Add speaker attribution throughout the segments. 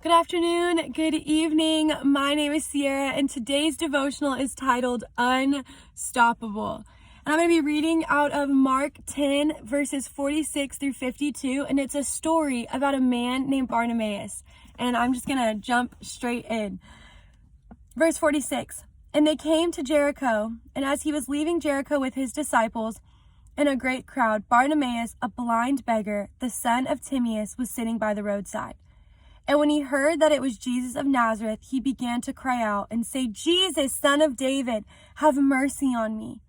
Speaker 1: Good afternoon, good evening. My name is Sierra, and today's devotional is titled Unstoppable. And I'm going to be reading out of Mark 10, verses 46 through 52, and it's a story about a man named Bartimaeus. And I'm just going to jump straight in. Verse 46, and they came to Jericho, and as he was leaving Jericho with his disciples and a great crowd, Bartimaeus, a blind beggar, the son of Timaeus, was sitting by the roadside. And when he heard that it was Jesus of Nazareth, he began to cry out and say, Jesus, son of David, have mercy on me.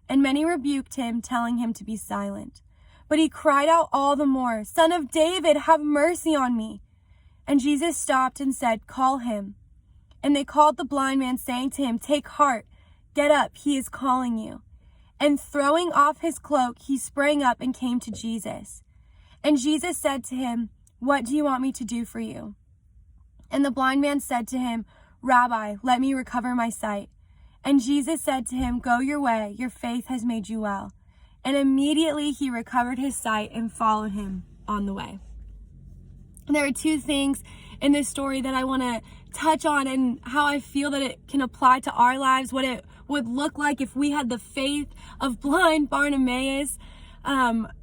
Speaker 1: And many rebuked him, telling him to be silent. But he cried out all the more, Son of David, have mercy on me. And Jesus stopped and said, Call him. And they called the blind man, saying to him, Take heart, get up, he is calling you. And throwing off his cloak, he sprang up and came to Jesus. And Jesus said to him, What do you want me to do for you? And the blind man said to him, Rabbi, let me recover my sight. And Jesus said to him, Go your way, your faith has made you well. And immediately he recovered his sight and followed him on the way. And there are two things in this story that I want to touch on and how I feel that it can apply to our lives, what it would look like if we had the faith of blind Bartimaeus.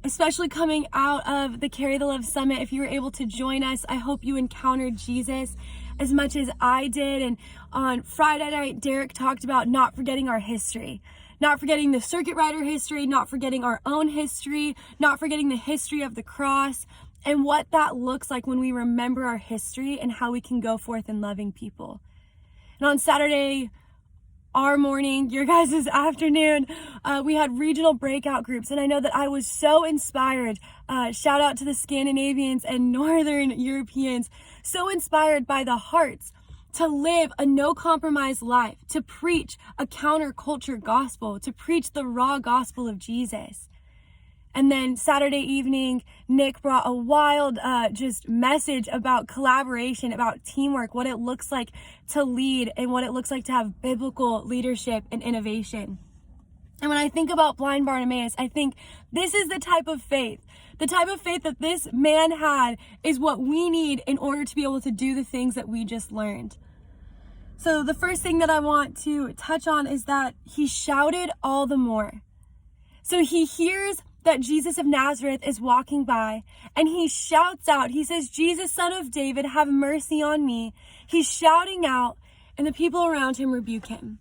Speaker 1: Especially coming out of the Carry the Love Summit. If you were able to join us, I hope you encountered Jesus as much as I did. And on Friday night, Derek talked about not forgetting our history, not forgetting the circuit rider history, not forgetting our own history, not forgetting the history of the cross, and what that looks like when we remember our history and how we can go forth in loving people. And on Saturday, our morning, your guys' afternoon, we had regional breakout groups, and I know that I was so inspired. Shout out to the Scandinavians and Northern Europeans, so inspired by the hearts to live a no-compromise life, to preach a counterculture gospel, to preach the raw gospel of Jesus. And then Saturday evening, Nick brought a wild just message about collaboration, about teamwork, what it looks like to lead and what it looks like to have biblical leadership and innovation. And when I think about blind Bartimaeus, I think this is the type of faith that this man had is what we need in order to be able to do the things that we just learned. So the first thing that I want to touch on is that he shouted all the more. So he hears that Jesus of Nazareth is walking by, and he shouts out, he says, Jesus, son of David, have mercy on me. He's shouting out, and the people around him rebuke him.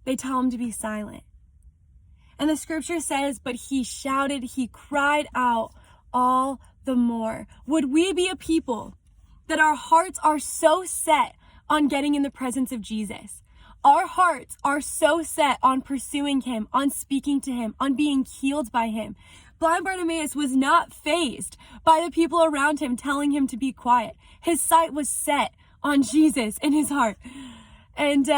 Speaker 1: They tell him to be silent. And the scripture says, but he shouted, he cried out all the more. Would we be a people that our hearts are so set on getting in the presence of Jesus? Our hearts are so set on pursuing him, on speaking to him, on being healed by him. Blind Bartimaeus was not fazed by the people around him telling him to be quiet. His sight was set on Jesus in his heart. And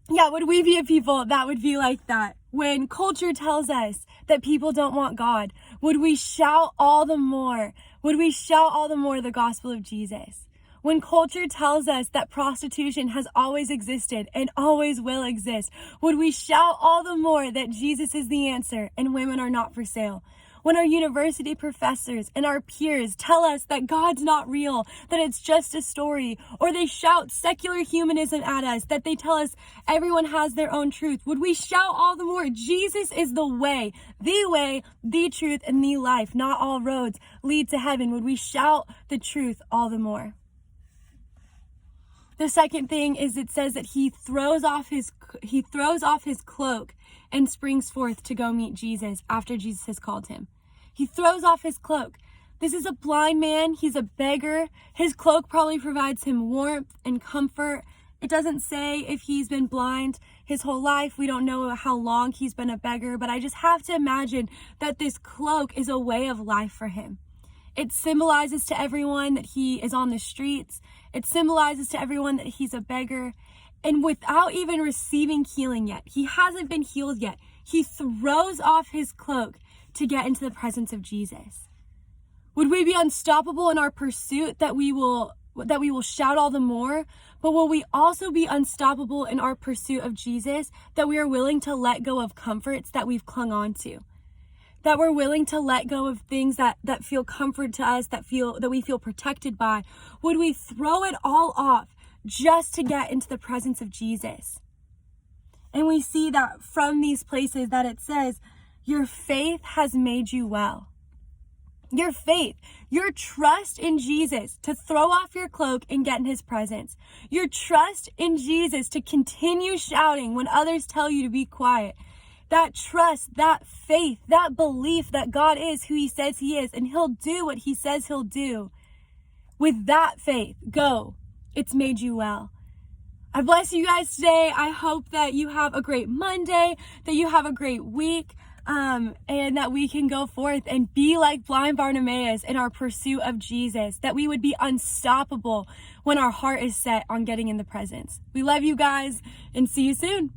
Speaker 1: would we be a people that would be like that? When culture tells us that people don't want God, would we shout all the more? Would we shout all the more the gospel of Jesus? When culture tells us that prostitution has always existed and always will exist, would we shout all the more that Jesus is the answer and women are not for sale? When our university professors and our peers tell us that God's not real, that it's just a story, or they shout secular humanism at us, that they tell us everyone has their own truth, would we shout all the more, Jesus is the way, the truth, and the life, not all roads lead to heaven? Would we shout the truth all the more? The second thing is it says that he throws off his cloak and springs forth to go meet Jesus after Jesus has called him. He throws off his cloak. This is a blind man. He's a beggar. His cloak probably provides him warmth and comfort. It doesn't say if he's been blind his whole life. We don't know how long he's been a beggar, but I just have to imagine that this cloak is a way of life for him. It symbolizes to everyone that he is on the streets. It symbolizes to everyone that he's a beggar. And without even receiving healing yet, he hasn't been healed yet, he throws off his cloak to get into the presence of Jesus. Would we be unstoppable in our pursuit that we will shout all the more? But will we also be unstoppable in our pursuit of Jesus, that we are willing to let go of comforts that we've clung on to? that we're willing to let go of things that feel comfort to us, that we feel protected by? Would we throw it all off just to get into the presence of Jesus? And we see that from these places that it says, your faith has made you well. Your faith, your trust in Jesus to throw off your cloak and get in his presence. Your trust in Jesus to continue shouting when others tell you to be quiet. That trust, that faith, that belief that God is who he says he is and he'll do what he says he'll do. With that faith, go. It's made you well. I bless you guys today. I hope that you have a great Monday, that you have a great week. And that we can go forth and be like blind Bartimaeus in our pursuit of Jesus, that we would be unstoppable when our heart is set on getting in the presence. We love you guys and see you soon.